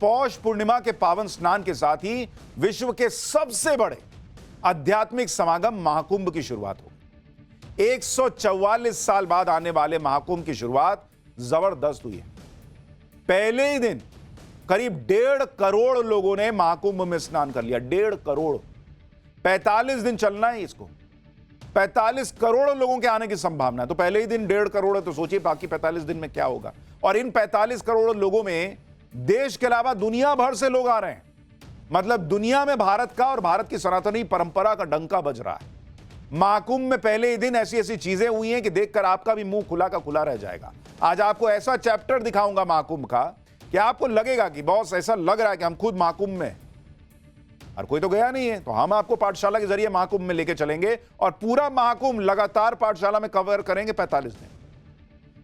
पौष पूर्णिमा के पावन स्नान के साथ ही विश्व के सबसे बड़े आध्यात्मिक समागम महाकुंभ की शुरुआत होगी। 144 साल बाद आने वाले महाकुंभ की शुरुआत जबरदस्त हुई है। पहले ही दिन करीब 1.5 करोड़ लोगों ने महाकुंभ में स्नान कर लिया। 1.5 करोड़। 45 दिन चलना है इसको। 45 करोड़ लोगों के आने की संभावना है। तो पहले ही दिन 1.5 करोड़ है, तो सोचिए बाकी 45 दिन में क्या होगा। और इन 45 करोड़ लोगों में देश के अलावा दुनिया भर से लोग आ रहे हैं। मतलब दुनिया में भारत का और भारत की सनातनी परंपरा का डंका बज रहा है। महाकुंभ में पहले ही दिन ऐसी ऐसी चीजें हुई हैं कि देखकर आपका भी मुंह खुला का खुला रह जाएगा। आज आपको ऐसा चैप्टर दिखाऊंगा महाकुंभ का कि आपको लगेगा कि बॉस ऐसा लग रहा है कि हम खुद महाकुंभ में, और कोई तो गया नहीं है, तो हम आपको पाठशाला के जरिए महाकुंभ में लेके चलेंगे और पूरा महाकुंभ लगातार पाठशाला में कवर करेंगे 45 दिन।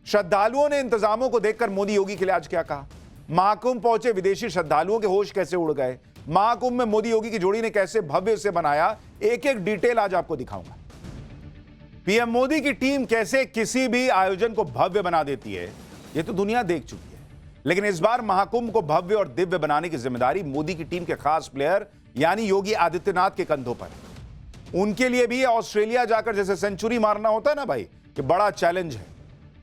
श्रद्धालुओं ने इंतजामों को देखकर मोदी योगी के लिए आज क्या कहा। महाकुंभ पहुंचे विदेशी श्रद्धालुओं के होश कैसे उड़ गए। महाकुंभ में मोदी योगी की जोड़ी ने कैसे भव्य से बनाया, एक एक डिटेल आज आपको दिखाऊंगा। पीएम मोदी की टीम कैसे किसी भी आयोजन को भव्य बना देती है, यह तो दुनिया देख चुकी है। लेकिन इस बार महाकुंभ को भव्य और दिव्य बनाने की जिम्मेदारी मोदी की टीम के खास प्लेयर यानी योगी आदित्यनाथ के कंधों पर है। उनके लिए भी ऑस्ट्रेलिया जाकर जैसे सेंचुरी मारना होता है ना भाई, कि बड़ा चैलेंज है,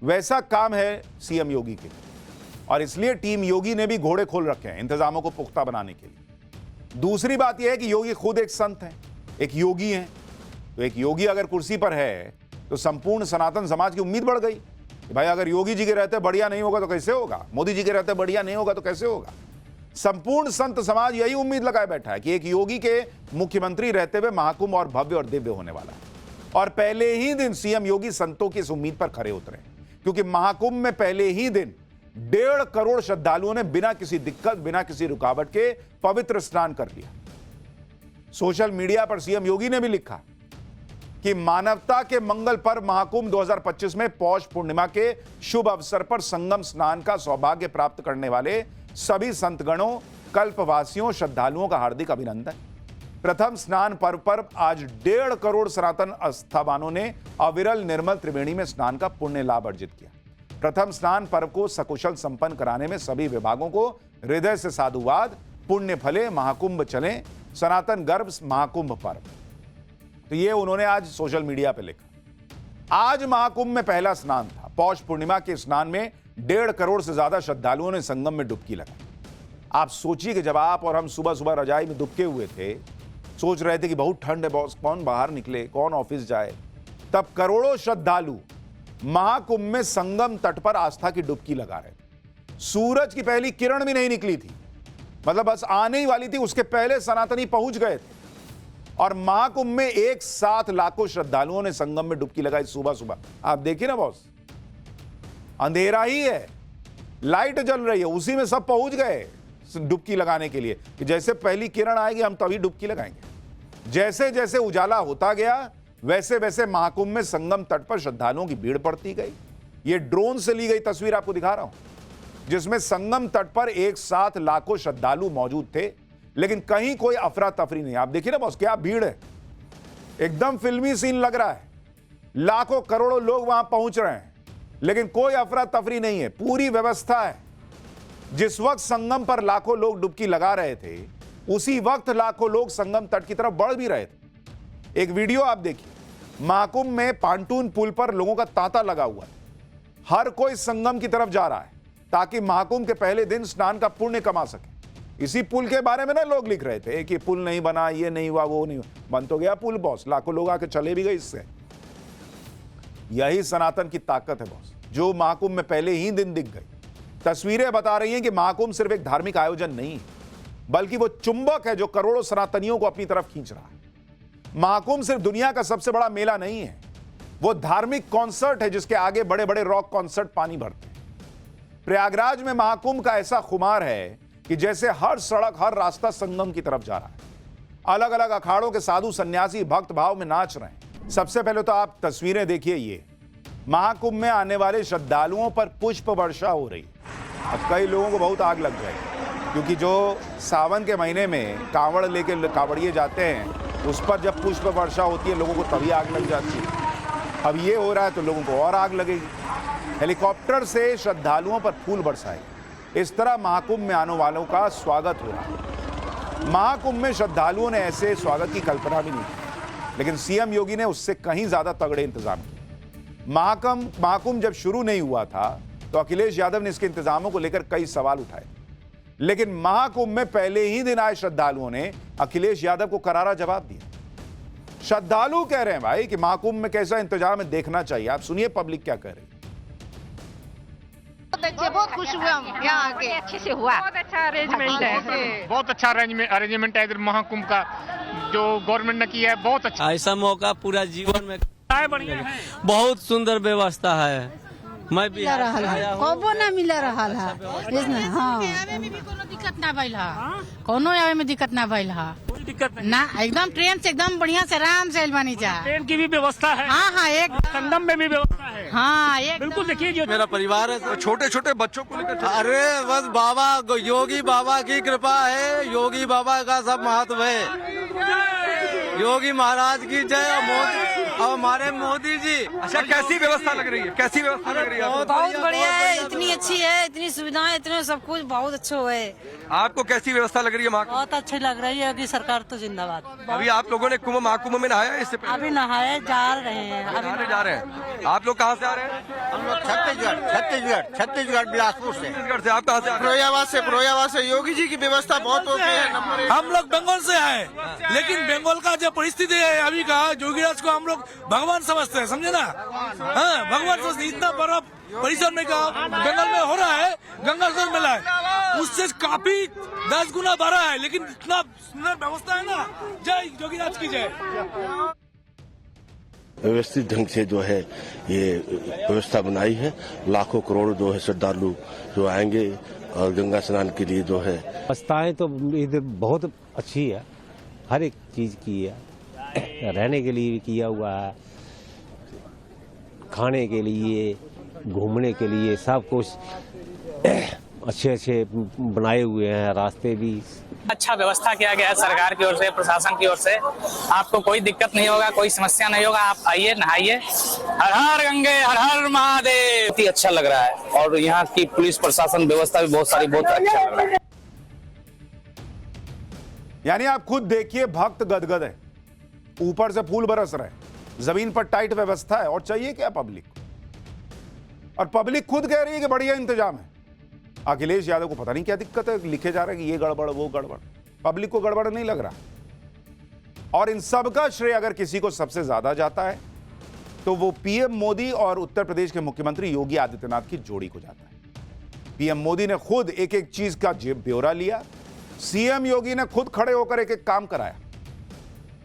वैसा काम है सीएम योगी के लिए। और इसलिए टीम योगी ने भी घोड़े खोल रखे हैं इंतजामों को पुख्ता बनाने के लिए। दूसरी बात यह है कि योगी खुद एक संत हैं, एक योगी हैं। तो एक योगी अगर कुर्सी पर है तो संपूर्ण सनातन समाज की उम्मीद बढ़ गई कि भाई अगर योगी जी के रहते बढ़िया नहीं होगा तो कैसे होगा, मोदी जी के रहते बढ़िया नहीं होगा तो कैसे होगा। संपूर्ण संत समाज यही उम्मीद लगाए बैठा है कि एक योगी के मुख्यमंत्री रहते हुए महाकुंभ और भव्य और दिव्य होने वाला है। और पहले ही दिन सीएम योगी संतों की इस उम्मीद पर खरे उतरे, क्योंकि महाकुंभ में पहले ही दिन 1.5 करोड़ श्रद्धालुओं ने बिना किसी दिक्कत, बिना किसी रुकावट के पवित्र स्नान कर लिया। सोशल मीडिया पर सीएम योगी ने भी लिखा कि मानवता के मंगल पर्व महाकुंभ 2025 में पौष पूर्णिमा के शुभ अवसर पर संगम स्नान का सौभाग्य प्राप्त करने वाले सभी संतगणों, कल्पवासियों, श्रद्धालुओं का हार्दिक अभिनंदन। प्रथम स्नान पर्व पर आज 1.5 करोड़ सनातन आस्थावानों ने अविरल निर्मल त्रिवेणी में स्नान का पुण्य लाभ अर्जित किया। प्रथम स्नान पर्व को सकुशल संपन्न कराने में सभी विभागों को हृदय से साधुवाद। पुण्य फले महाकुंभ चले, सनातन गर्भ महाकुंभ पर्व। तो ये उन्होंने आज सोशल मीडिया पे लिखा। आज महाकुंभ में पहला स्नान था। पौष पूर्णिमा के स्नान में 1.5 करोड़ से ज्यादा श्रद्धालुओं ने संगम में डुबकी लगाई। आप सोचिए कि जब आप और हम सुबह सुबह रजाई में दुबके हुए थे, सोच रहे थे कि बहुत ठंड है बॉस, कौन बाहर निकले, कौन ऑफिस जाए, तब करोड़ों श्रद्धालु महाकुंभ में संगम तट पर आस्था की डुबकी लगा रहे थे। सूरज की पहली किरण भी नहीं निकली थी, मतलब बस आने ही वाली थी, उसके पहले सनातनी पहुंच गए थे। और महाकुंभ में एक साथ लाखों श्रद्धालुओं ने संगम में डुबकी लगाई सुबह सुबह। आप देखिए ना बॉस, अंधेरा ही है, लाइट जल रही है, उसी में सब पहुंच गए डुबकी लगाने के लिए कि जैसे पहली किरण आएगी हम तभी डुबकी लगाएंगे। जैसे जैसे उजाला होता गया वैसे वैसे महाकुंभ में संगम तट पर श्रद्धालुओं की भीड़ बढ़ती गई। ये ड्रोन से ली गई तस्वीर आपको दिखा रहा हूं, जिसमें संगम तट पर एक साथ लाखों श्रद्धालु मौजूद थे, लेकिन कहीं कोई अफरा तफरी नहीं। आप देखिए ना बॉस, क्या भीड़ है, एकदम फिल्मी सीन लग रहा है। लाखों करोड़ों लोग वहां पहुंच रहे हैं, लेकिन कोई अफरा तफरी नहीं है, पूरी व्यवस्था है। जिस वक्त संगम पर लाखों लोग डुबकी लगा रहे थे, उसी वक्त लाखों लोग संगम तट की तरफ बढ़ भी रहे थे। एक वीडियो आप देखिए, महाकुंभ में पांटून पुल पर लोगों का तांता लगा हुआ है। हर कोई संगम की तरफ जा रहा है ताकि महाकुंभ के पहले दिन स्नान का पुण्य कमा सके। इसी पुल के बारे में ना लोग लिख रहे थे कि पुल नहीं बना, ये नहीं हुआ, वो नहीं हुआ। बन तो गया पुल बॉस, लाखों लोग आके चले भी गए इससे। यही सनातन की ताकत है बॉस, जो महाकुंभ में पहले ही दिन दिख गई। तस्वीरें बता रही हैं कि महाकुंभ सिर्फ एक धार्मिक आयोजन नहीं है, बल्कि वो चुंबक है जो करोड़ों सनातनियों को अपनी तरफ खींच रहा है। महाकुंभ सिर्फ दुनिया का सबसे बड़ा मेला नहीं है, वो धार्मिक कॉन्सर्ट है जिसके आगे बड़े बड़े रॉक कॉन्सर्ट पानी भरते हैं। प्रयागराज में महाकुंभ का ऐसा खुमार है कि जैसे हर सड़क, हर रास्ता संगम की तरफ जा रहा है। अलग अलग अखाड़ों के साधु सन्यासी भक्त भाव में नाच रहे हैं। सबसे पहले तो आप तस्वीरें देखिए, ये महाकुंभ में आने वाले श्रद्धालुओं पर पुष्प वर्षा हो रही है। अब कई लोगों को बहुत आग लग जाएगी, क्योंकि जो सावन के महीने में कांवड़ लेके कांवड़िए जाते हैं, उस पर जब पुष्प वर्षा होती है लोगों को तभी आग लग जाती है। अब ये हो रहा है तो लोगों को और आग लगेगी। हेलीकॉप्टर से श्रद्धालुओं पर फूल बरसाए। इस तरह महाकुंभ में आने वालों का स्वागत हो रहा है। महाकुंभ में श्रद्धालुओं ने ऐसे स्वागत की कल्पना भी नहीं की, लेकिन सीएम योगी ने उससे कहीं ज्यादा तगड़े इंतजाम किए। महाकुंभ जब शुरू नहीं हुआ था तो अखिलेश यादव ने इसके इंतजामों को लेकर कई सवाल उठाए, लेकिन महाकुंभ में पहले ही दिन आए श्रद्धालुओं ने अखिलेश यादव को करारा जवाब दिया। श्रद्धालु कह रहे हैं भाई कि महाकुंभ में कैसा इंतजाम है, देखना चाहिए। आप सुनिए पब्लिक क्या कह रही है। बहुत खुश हुए हम यहाँ आके, अच्छे से हुआ, बहुत अच्छा अरेंजमेंट है, बहुत अच्छा अरेंजमेंट है इधर महाकुंभ का जो गवर्नमेंट ने किया है, बहुत अच्छा। ऐसा मौका पूरा जीवन में बढ़िया है, बहुत सुंदर व्यवस्था है। मैं भी कबो ना मिल रहा है, कोनो दिक्कत ना भइल है, कोनो आवे में दिक्कत ना भइल है, कोई दिक्कत नहीं ना एकदम ट्रेन से एकदम बढ़िया से आराम से बनी जा। ट्रेन की भी व्यवस्था है, हाँ एक संगम में भी व्यवस्था है, हाँ एक बिल्कुल। देखिए जो मेरा परिवार है तो छोटे छोटे बच्चों को लेकर, अरे बस बाबा योगी बाबा की कृपा है, योगी बाबा का सब महत्व है। योगी महाराज की जय और मोदी और हमारे मोदी जी। अच्छा कैसी व्यवस्था लग रही है, कैसी व्यवस्था लग रही है? बहुत बढ़िया है, इतनी अच्छी है, इतनी सुविधाएं, इतने सब कुछ बहुत अच्छा है। आपको कैसी व्यवस्था लग रही है महाकुंभ? बहुत अच्छी लग रही है, योगी सरकार तो जिंदाबाद। अभी आप लोगों ने कुंभ महाकुंभ में नहाया इससे पहले? अभी नहाए जा रहे हैं, नहाने जा रहे हैं। आप लोग कहाँ से आ रहे हैं? हम लोग छत्तीसगढ़ बिलासपुर से। छत्तीसगढ़ से। आप कहाँ से आ रहे हैं? प्रोयावा से। योगी जी की व्यवस्था बहुत ओके है, नंबर 1। हम लोग बंगाल से आए, लेकिन बंगाल का जो परिस्थिति है अभी का, योगीराज को हम लोग भगवान समझते हैं, समझे ना? हाँ, भगवान समझते। इतना बड़ा परिसर में का बंगाल में हो रहा है, गंगा जल मिला है, उससे काफी 10 गुना बड़ा है, लेकिन इतना सुंदर व्यवस्था है ना। जय योगीराज की जय। व्यवस्थित ढंग से जो है ये व्यवस्था बनाई है। लाखों करोड़ जो है श्रद्धालु जो आएंगे और गंगा स्नान के लिए जो है। व्यवस्थाएं तो इधर बहुत अच्छी है, हर एक चीज की है, रहने के लिए भी किया हुआ है, खाने के लिए, घूमने के लिए, सब कुछ अच्छे बनाए हुए हैं, रास्ते भी अच्छा व्यवस्था किया गया है सरकार की ओर से, प्रशासन की ओर से। आपको कोई दिक्कत नहीं होगा, कोई समस्या नहीं होगा। आप आइए, नहाइए। हर हर गंगे, हर हर महादेव। बहुत ही अच्छा लग रहा है, और यहाँ की पुलिस प्रशासन व्यवस्था भी बहुत सारी, बहुत अच्छा लग रहा है। यानी आप खुद देखिए, भक्त गदगद है, ऊपर से फूल बरस रहे हैं, जमीन पर टाइट व्यवस्था है, और चाहिए क्या पब्लिक? और पब्लिक खुद कह रही है कि बढ़िया इंतजाम है। अखिलेश यादव को पता नहीं क्या दिक्कत है, लिखे जा रहा है कि ये गड़बड़ वो गड़बड़। पब्लिक को गड़बड़ नहीं लग रहा। और इन सब का श्रेय अगर किसी को सबसे ज्यादा जाता है तो वो पीएम मोदी और उत्तर प्रदेश के मुख्यमंत्री योगी आदित्यनाथ की जोड़ी को जाता है। पीएम मोदी ने खुद एक एक चीज का ब्यौरा लिया, सीएम योगी ने खुद खड़े होकर एक एक काम कराया।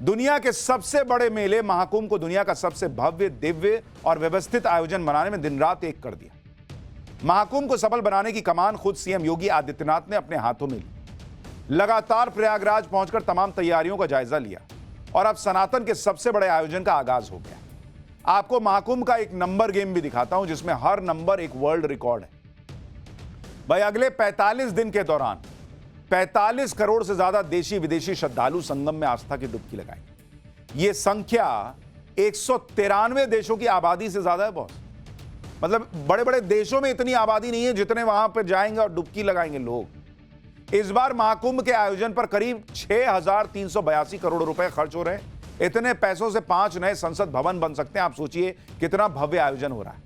दुनिया के सबसे बड़े मेले महाकुंभ को दुनिया का सबसे भव्य, दिव्य और व्यवस्थित आयोजन बनाने में दिन रात एक कर दिया। महाकुंभ को सफल बनाने की कमान खुद सीएम योगी आदित्यनाथ ने अपने हाथों में ली। लगातार प्रयागराज पहुंचकर तमाम तैयारियों का जायजा लिया और अब सनातन के सबसे बड़े आयोजन का आगाज हो गया। आपको महाकुंभ का एक नंबर गेम भी दिखाता हूं, जिसमें हर नंबर एक वर्ल्ड रिकॉर्ड है। भाई, अगले 45 दिन के दौरान 45 करोड़ से ज्यादा देशी विदेशी श्रद्धालु संगम में आस्था की डुबकी लगाएंगे। यह संख्या 193 देशों की आबादी से ज्यादा है बॉस। मतलब बड़े बड़े देशों में इतनी आबादी नहीं है जितने वहां पर जाएंगे और डुबकी लगाएंगे लोग। इस बार महाकुंभ के आयोजन पर करीब 6,382 करोड़ रुपए खर्च हो रहे हैं। इतने पैसों से 5 नए संसद भवन बन सकते हैं। आप सोचिए कितना भव्य आयोजन हो रहा है।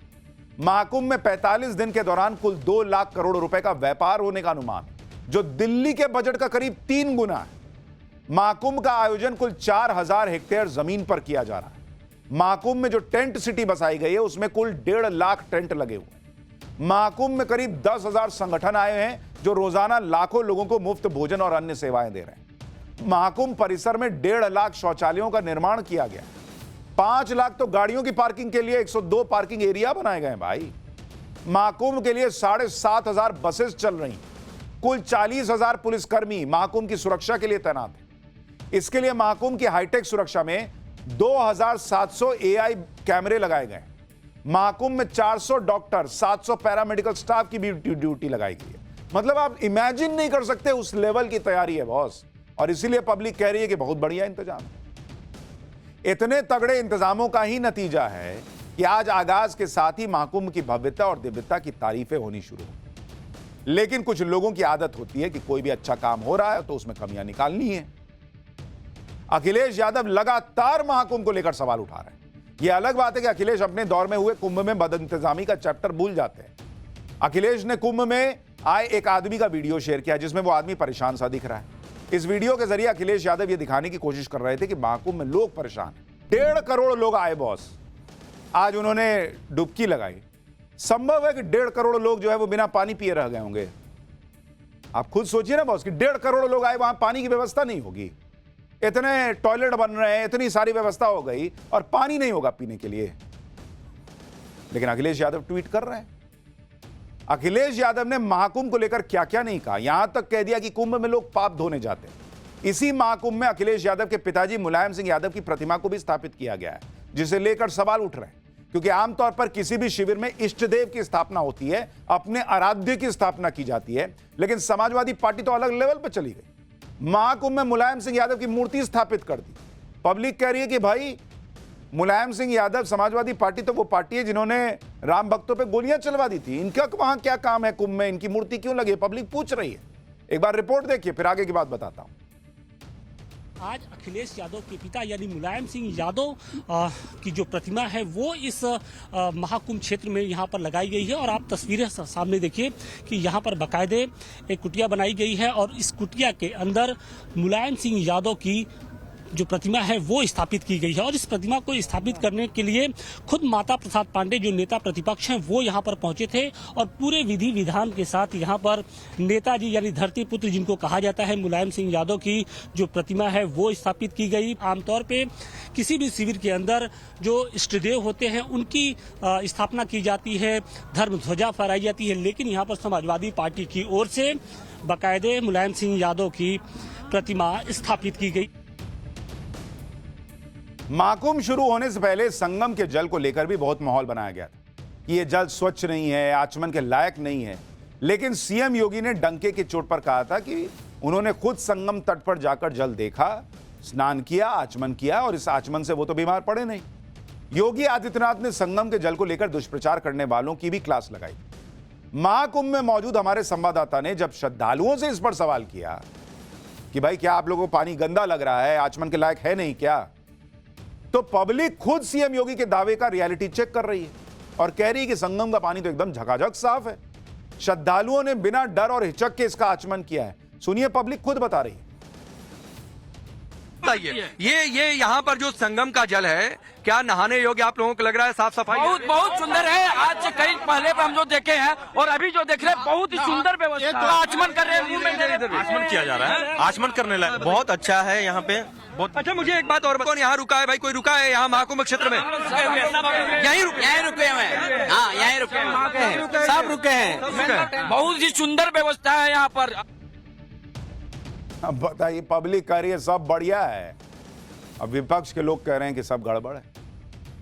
महाकुंभ में 45 दिन के दौरान कुल 2 लाख करोड़ रुपए का व्यापार होने का अनुमान, जो दिल्ली के बजट का करीब 3 गुना है। महाकुंभ का आयोजन कुल 4,000 हेक्टेयर जमीन पर किया जा रहा है। महाकुंभ में जो टेंट सिटी बसाई गई है उसमें कुल 1.5 लाख टेंट लगे हुए। महाकुंभ में करीब 10,000 संगठन आए हैं जो रोजाना लाखों लोगों को मुफ्त भोजन और अन्य सेवाएं दे रहे हैं। महाकुंभ परिसर में 1.5 लाख शौचालयों का निर्माण किया गया। 5 लाख तो गाड़ियों की पार्किंग के लिए 102 पार्किंग एरिया बनाए गए भाई। महाकुंभ के लिए 7,500 बसेस चल रही। कुल 40,000 पुलिसकर्मी महाकुंभ की सुरक्षा के लिए तैनात हैं। इसके लिए महाकुंभ की हाईटेक सुरक्षा में 2,700 एआई कैमरे लगाए गए। महाकुंभ में 400 डॉक्टर, 700 पैरामेडिकल स्टाफ की भी ड्यूटी लगाई गई है। मतलब आप इमेजिन नहीं कर सकते उस लेवल की तैयारी है बॉस। और इसीलिए पब्लिक कह रही है कि बहुत बढ़िया इंतजाम है। इतने तगड़े इंतजामों का ही नतीजा है कि आज आगाज के साथ ही महाकुंभ की भव्यता और दिव्यता की तारीफें होनी शुरू हो। लेकिन कुछ लोगों की आदत होती है कि कोई भी अच्छा काम हो रहा है तो उसमें कमियां निकालनी है। अखिलेश यादव लगातार महाकुंभ को लेकर सवाल उठा रहे हैं। यह अलग बात है कि अखिलेश अपने दौर में हुए कुंभ में बदइंतजामी का चैप्टर भूल जाते हैं। अखिलेश ने कुंभ में आए एक आदमी का वीडियो शेयर किया जिसमें वो आदमी परेशान सा दिख रहा है। इस वीडियो के जरिए अखिलेश यादव ये दिखाने की कोशिश कर रहे थे कि महाकुंभ में लोग परेशान हैं। 1.5 करोड़ लोग आए बॉस, आज उन्होंने डुबकी लगाई। संभव है कि 1.5 करोड़ लोग जो है वो बिना पानी पिए रह गए होंगे। आप खुद सोचिए ना बॉस कि 1.5 करोड़ लोग आए, वहां पानी की व्यवस्था नहीं होगी। इतने टॉयलेट बन रहे हैं, इतनी सारी व्यवस्था हो गई और पानी नहीं होगा पीने के लिए। लेकिन अखिलेश यादव ट्वीट कर रहे हैं। अखिलेश यादव ने महाकुंभ को लेकर क्या क्या नहीं कहा, यहां तक कह दिया कि कुंभ में लोग पाप धोने जाते हैं। इसी महाकुंभ में अखिलेश यादव के पिताजी मुलायम सिंह यादव की प्रतिमा को भी स्थापित किया गया है, जिसे लेकर सवाल उठ रहे हैं। क्योंकि आमतौर पर किसी भी शिविर में इष्ट देव की स्थापना होती है, अपने आराध्य की स्थापना की जाती है, लेकिन समाजवादी पार्टी तो अलग लेवल पर चली गई। महाकुंभ में मुलायम सिंह यादव की मूर्ति स्थापित कर दी। पब्लिक कह रही है कि भाई मुलायम सिंह यादव, समाजवादी पार्टी तो वो पार्टी है जिन्होंने राम भक्तों पे गोलियां चलवा दी थी, इनका वहां क्या काम है कुंभ में, इनकी मूर्ति क्यों लगी है, पब्लिक पूछ रही है। एक बार रिपोर्ट देखिए, फिर आगे की बात बताता हूं। आज अखिलेश यादव के पिता यानी मुलायम सिंह यादव की जो प्रतिमा है वो इस महाकुंभ क्षेत्र में यहाँ पर लगाई गई है। और आप तस्वीरें सामने देखिए कि यहाँ पर बाकायदे एक कुटिया बनाई गई है और इस कुटिया के अंदर मुलायम सिंह यादव की जो प्रतिमा है वो स्थापित की गई है। और इस प्रतिमा को स्थापित करने के लिए खुद माता प्रसाद पांडे जो नेता प्रतिपक्ष हैं वो यहाँ पर पहुंचे थे और पूरे विधि विधान के साथ यहाँ पर नेताजी यानी धरती पुत्र जिनको कहा जाता है मुलायम सिंह यादव की जो प्रतिमा है वो स्थापित की गई। आमतौर पे किसी भी शिविर के अंदर जो इष्टदेव होते हैं उनकी स्थापना की जाती है, धर्म ध्वजा फहराई जाती है, लेकिन यहाँ पर समाजवादी पार्टी की ओर से बाकायदे मुलायम सिंह यादव की प्रतिमा स्थापित की गई। महाकुंभ शुरू होने से पहले संगम के जल को लेकर भी बहुत माहौल बनाया गया था कि यह जल स्वच्छ नहीं है, आचमन के लायक नहीं है। लेकिन सीएम योगी ने डंके की चोट पर कहा था कि उन्होंने खुद संगम तट पर जाकर जल देखा, स्नान किया, आचमन किया और इस आचमन से वो तो बीमार पड़े नहीं। योगी आदित्यनाथ ने संगम के जल को लेकर दुष्प्रचार करने वालों की भी क्लास लगाई। महाकुंभ में मौजूद हमारे संवाददाता ने जब श्रद्धालुओं से इस पर सवाल किया कि भाई क्या आप लोगों को पानी गंदा लग रहा है, आचमन के लायक है नहीं क्या, तो पब्लिक खुद सीएम योगी के दावे का रियलिटी चेक कर रही है और कह रही है कि संगम का पानी तो एकदम झकाझक साफ है। श्रद्धालुओं ने बिना डर और हिचक के इसका आचमन किया है। सुनिए, पब्लिक खुद बता रही है। ये यहाँ पर जो संगम का जल है क्या नहाने योग्य आप लोगों को लग रहा है? साफ सफाई बहुत सुंदर है। आज से कई पहले पे हम जो देखे हैं और अभी जो देख रहे हैं बहुत ही सुंदर व्यवस्था। आचमन कर रहे हैं, आचमन किया जा रहा है, आचमन करने लायक बहुत अच्छा है यहाँ पे। बहुत अच्छा। मुझे एक बात और बताओ, यहाँ रुका है भाई, कोई रुका है यहाँ महाकुंभ क्षेत्र में? यहीं रुके हैं। हाँ, यहीं रुके हैं, सब रुके हैं। बहुत ही सुंदर व्यवस्था है यहाँ पर। अब बताइए, पब्लिक कह रही है सब बढ़िया है, अब विपक्ष के लोग कह रहे हैं कि सब गड़बड़ है।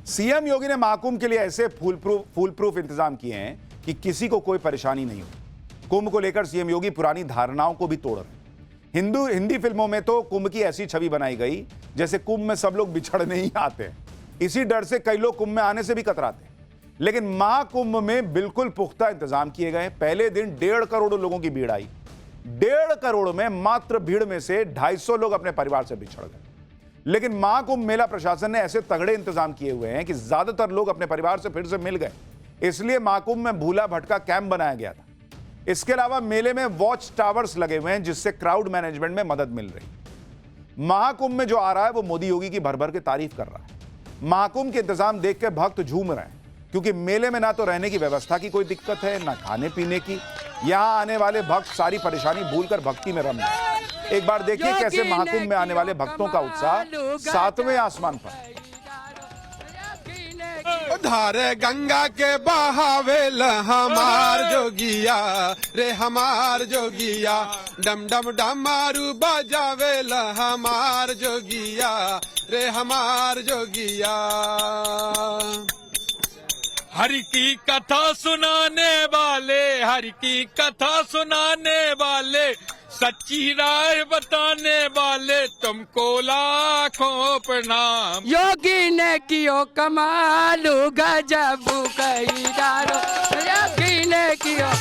सीएम योगी ने महाकुंभ के लिए ऐसे फूल प्रूफ इंतजाम किए हैं कि किसी को कोई परेशानी नहीं हो। कुंभ को लेकर सीएम योगी पुरानी धारणाओं को भी तोड़ रहे हैं। हिंदी फिल्मों में तो कुंभ की ऐसी छवि बनाई गई जैसे कुंभ में सब लोग बिछड़ने ही आते हैं। इसी डर से कई लोग कुंभ में आने से भी कतराते हैं। लेकिन महाकुंभ में बिल्कुल पुख्ता इंतजाम किए गए। पहले दिन 1.5 करोड़ लोगों की भीड़ आई। 1.5 करोड़ में मात्र भीड़ में से 250 लोग अपने परिवार से बिछड़ गए। लेकिन महाकुंभ मेला प्रशासन ने ऐसे तगड़े इंतजाम किए हुए हैं कि ज्यादातर लोग अपने परिवार से फिर से मिल गए। इसलिए महाकुंभ में भूला भटका कैंप बनाया गया था। इसके अलावा मेले में वॉच टावर्स लगे हुए हैं जिससे क्राउड मैनेजमेंट में मदद मिल रही। महाकुंभ में जो आ रहा है वो मोदी योगी की भर भर के तारीफ कर रहा है। महाकुंभ के इंतजाम देख के भक्त झूम रहे हैं क्योंकि मेले में ना तो रहने की व्यवस्था की कोई दिक्कत है, ना खाने पीने की। यहाँ आने वाले भक्त सारी परेशानी भूलकर भक्ति में रम गए। एक बार देखिए कैसे महाकुंभ में आने वाले भक्तों का उत्साह 7वें आसमान पर। धारे गंगा के बहावेल हमार जोगिया रे, हमार जोगिया डम डम डमारू बजावेल हमार जोगिया रे, हमार जोगिया। हरि की कथा सुनाने वाले, हरि की कथा सुनाने वाले, सच्ची राह बताने वाले, तुमको लाखों प्रणाम। योगी ने कियो कमालू गजब कई डारो, योगी ने कियो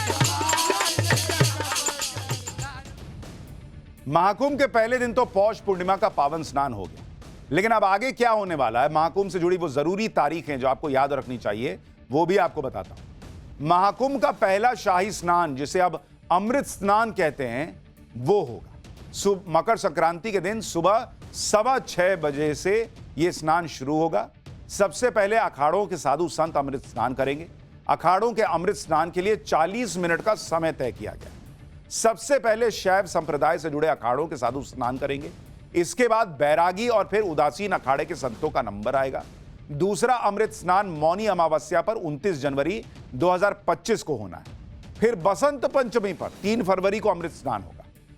महाकुंभ के पहले दिन तो पौष पूर्णिमा का पावन स्नान हो गया, लेकिन अब आगे क्या होने वाला है, महाकुंभ से जुड़ी वो जरूरी तारीखें जो आपको याद रखनी चाहिए, वो भी आपको बताता हूं। महाकुंभ का पहला शाही स्नान, जिसे अब अमृत स्नान कहते हैं, वो होगा मकर संक्रांति के दिन सुबह 6:15 बजे से यह स्नान शुरू होगा। सबसे पहले अखाड़ों के साधु संत अमृत स्नान करेंगे। अखाड़ों के अमृत स्नान के लिए 40 मिनट का समय तय किया गया। सबसे पहले शैव संप्रदाय से जुड़े अखाड़ों के साधु स्नान करेंगे। इसके बाद बैरागी और फिर उदासीन अखाड़े के संतों का नंबर आएगा। दूसरा अमृत स्नान मौनी अमावस्या पर 29 जनवरी 2025 को होना है। फिर बसंत पंचमी पर 3 फरवरी को अमृत स्नान होगा।